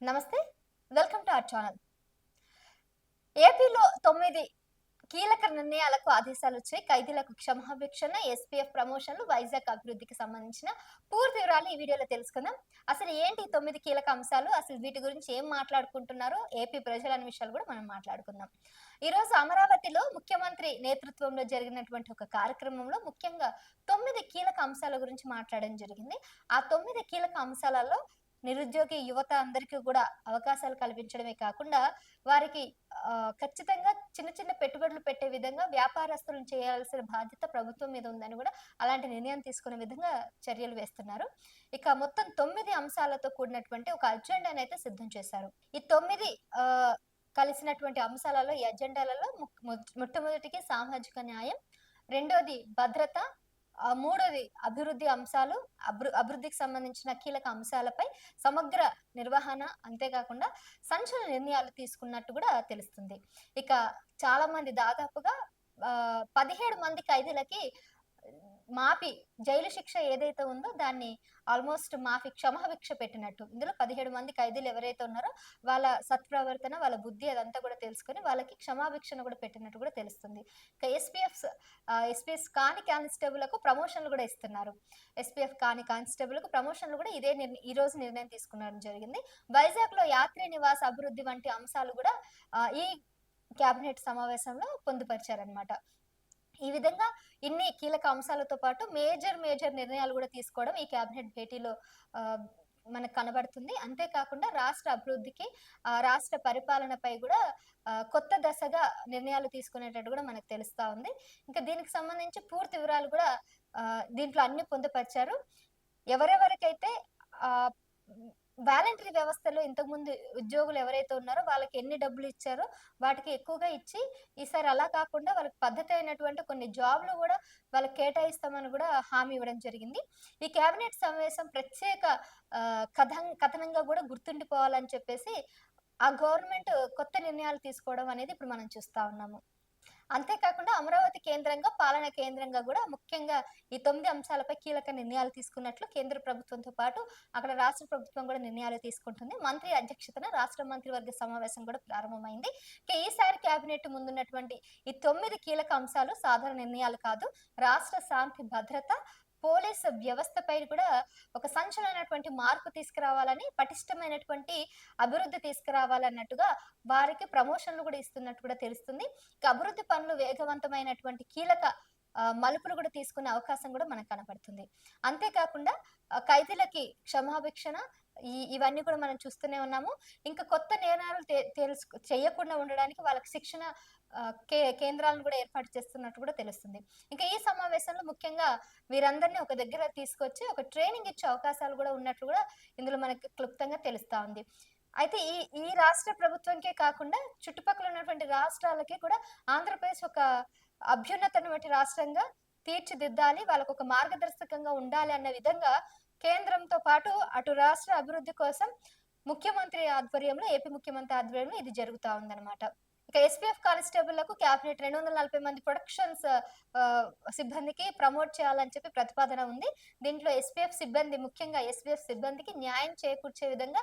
నమస్తే. Welcome to our channel. ఏపీలో 9 కీలక నిర్ణయాలకు ఆదేశాలొచ్చాయి. ఖైదీలకు క్షమాభిక్షణ, ఎస్పీఎఫ్ ప్రమోషన్లు, వైజాగ్ అభివృద్ధికి సంబంధించిన పూర్తి వివరాలు ఈ వీడియోలో తెలుసుకుందాం. అసలు ఏంటి ఈ 9 కీలక అంశాలు? అసలు వీటి గురించి ఏం మాట్లాడుకుంటున్నారో ఏపీ ప్రజలన్న విషయాలు కూడా మనం మాట్లాడుకుందాం. ఈరోజు అమరావతిలో ముఖ్యమంత్రి నేతృత్వంలో జరిగినటువంటి ఒక కార్యక్రమంలో ముఖ్యంగా 9 కీలక అంశాల గురించి మాట్లాడడం జరిగింది. ఆ 9 కీలక అంశాలలో నిరుద్యోగి యువత అందరికీ కూడా అవకాశాలు కల్పించడమే కాకుండా వారికి ఖచ్చితంగా చిన్న చిన్న పెట్టుబడులు పెట్టే విధంగా వ్యాపారస్తులను చేయాల్సిన బాధ్యత ప్రభుత్వం మీద ఉందని కూడా అలాంటి నిర్ణయం తీసుకునే విధంగా చర్యలు వేస్తున్నారు. ఇక మొత్తం 9 అంశాలతో కూడినటువంటి ఒక అజెండానైతే సిద్ధం చేశారు. ఈ 9 కలిసినటువంటి అంశాలలో ఈ అజెండాలలో మొట్టమొదటికి సామాజిక న్యాయం, రెండోది భద్రత, మూడోది అభివృద్ధి అంశాలు, అభివృద్ధికి సంబంధించిన కీలక అంశాలపై సమగ్ర నిర్వహణ, అంతేకాకుండా సంచలన నిర్ణయాలు తీసుకున్నట్టు కూడా తెలుస్తుంది. ఇక చాలా మంది దాదాపుగా 17 మంది ఖైదీలకి మాఫీ జైలు శిక్ష ఏదైతే ఉందో దాన్ని ఆల్మోస్ట్ మాఫీ క్షమాభిక్ష పెట్టినట్టు. ఇందులో 17 మంది ఖైదీలు ఎవరైతే ఉన్నారో వాళ్ళ సత్ప్రవర్తన, వాళ్ళ బుద్ధి అదంతా కూడా తెలుసుకొని వాళ్ళకి క్షమాభిక్షను కూడా పెట్టినట్టు కూడా తెలుస్తుంది. ఇక ఎస్పీఎస్ కాని కానిస్టేబుల్‌లకు ప్రమోషన్‌లు కూడా ఇస్తున్నారు. ఎస్పీఎఫ్ కాని కానిస్టేబుల్‌కు ప్రమోషన్‌లు కూడా ఈ రోజు నిర్ణయం తీసుకోవడం జరిగింది. వైజాగ్‌లో యాత్రి నివాస అభివృద్ధి వంటి అంశాలు కూడా ఈ కేబినెట్ సమావేశంలో పొందుపరిచారన్నమాట. ఈ విధంగా ఇన్ని కీలక అంశాలతో పాటు మేజర్ నిర్ణయాలు కూడా తీసుకోవడం ఈ కేబినెట్ భేటీలో ఆహ్, మనకు కనబడుతుంది. అంతేకాకుండా రాష్ట్ర అభివృద్ధికి, రాష్ట్ర పరిపాలనపై కూడా కొత్త దశగా నిర్ణయాలు తీసుకునేటట్టు కూడా మనకు తెలుస్తా ఉంది. ఇంకా దీనికి సంబంధించి పూర్తి వివరాలు కూడా దీంట్లో అన్ని పొందుపరిచారు. ఎవరెవరికైతే ఆహ్, వాలంటరీ వ్యవస్థలో ఇంతకుముందు ఉద్యోగులు ఎవరైతే ఉన్నారో వాళ్ళకి ఎన్ని డబ్బులు ఇచ్చారో వాటికి ఎక్కువగా ఇచ్చి, ఈసారి అలా కాకుండా వాళ్ళకి పద్ధతి అయినటువంటి కొన్ని జాబ్‌లు గూడా వాళ్ళకి కేటాయిస్తామని గూడా హామీ ఇవ్వడం జరిగింది. ఈ కేబినెట్ సమావేశం ప్రత్యేక కథనంగా గూడా గుర్తుండిపోవాలని చెప్పేసి ఆ గవర్నమెంట్ కొత్త నిర్ణయాలు తీసుకోవడం అనేది ఇప్పుడు మనం చూస్తా ఉన్నాము. అంతేకాకుండా అమరావతి కేంద్రంగా, పాలన కేంద్రంగా గూడా ముఖ్యంగా ఈ 9 అంశాలపై కీలక నిర్ణయాలు తీసుకున్నట్లు కేంద్ర ప్రభుత్వంతో పాటు అక్కడ రాష్ట్ర ప్రభుత్వం కూడా నిర్ణయాలు తీసుకుంటుంది. మంత్రి అధ్యక్షతన రాష్ట్ర మంత్రివర్గ సమావేశం కూడా ప్రారంభమైంది. ఈసారి కేబినెట్ ముందున్నటువంటి ఈ 9 కీలక అంశాలు సాధారణ నిర్ణయాలు కాదు. రాష్ట్ర శాంతి భద్రత, పోలీసు వ్యవస్థపై కూడా ఒక సంచలనమైనటువంటి మార్పు తీసుకురావాలని, పటిష్టమైనటువంటి అభివృద్ధి తీసుకురావాలన్నట్టుగా వారికి ప్రమోషన్‌లు కూడా ఇస్తున్నట్టు కూడా తెలుస్తుంది. ఇక అభివృద్ధి పనులు వేగవంతమైనటువంటి కీలక మలుపులు కూడా తీసుకునే అవకాశం కూడా మనకు కనపడుతుంది. అంతేకాకుండా ఖైదీలకి క్షమాభిక్షణ ఇవన్నీ కూడా మనం చూస్తూనే ఉన్నాము. ఇంకా కొత్త నేరాలు చేయకుండా ఉండడానికి వాళ్ళకి శిక్షణ కేంద్రాలను కూడా ఏర్పాటు చేస్తున్నట్టు కూడా తెలుస్తుంది. ఇంకా ఈ సమావేశంలో ముఖ్యంగా వీరందరిని ఒక దగ్గర తీసుకొచ్చి ఒక ట్రైనింగ్ ఇచ్చే అవకాశాలు కూడా ఉన్నట్లు కూడా ఇందులో మనకు క్లుప్తంగా తెలుస్తా ఉంది. అయితే ఈ ఈ రాష్ట్ర ప్రభుత్వంకే కాకుండా చుట్టుపక్కల ఉన్నటువంటి రాష్ట్రాలకి కూడా ఆంధ్రప్రదేశ్ ఒక అభ్యున్నతమైనటువంటి రాష్ట్రంగా తీర్చిదిద్దాలి, వాళ్ళకొక మార్గదర్శకంగా ఉండాలి అన్న విధంగా కేంద్రంతో పాటు అటు రాష్ట్ర అభివృద్ధి కోసం ఏపీ ముఖ్యమంత్రి ఆధ్వర్యంలో ఇది జరుగుతా ఉందన్నమాట. ఇక ఎస్పీఎఫ్ కానిస్టేబుల్‌లకు క్యాబినెట్ 240 మంది ప్రొడక్షన్స్ సిబ్బందికి ప్రమోట్ చేయాలని చెప్పి ప్రతిపాదన ఉంది. దీంట్లో ముఖ్యంగా ఎస్పీఎఫ్ సిబ్బందికి న్యాయం చేకూర్చే విధంగా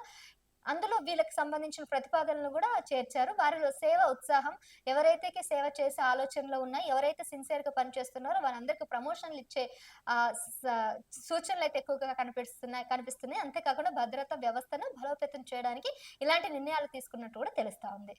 అందులో వీళ్ళకి సంబంధించిన ప్రతిపాదనలు కూడా చేర్చారు. వారిలో సేవ ఉత్సాహం, ఎవరైతే సేవ చేసే ఆలోచనలో ఉన్నాయి, ఎవరైతే సిన్సియర్‌గా పనిచేస్తున్నారో వారందరికి ప్రమోషన్‌లు ఇచ్చే ఆహ్, స సూచనలైతే ఎక్కువగా కనిపిస్తున్నాయి. అంతేకాకుండా భద్రతా వ్యవస్థను బలోపేతం చేయడానికి ఇలాంటి నిర్ణయాలు తీసుకున్నట్టు కూడా తెలుస్తా ఉంది.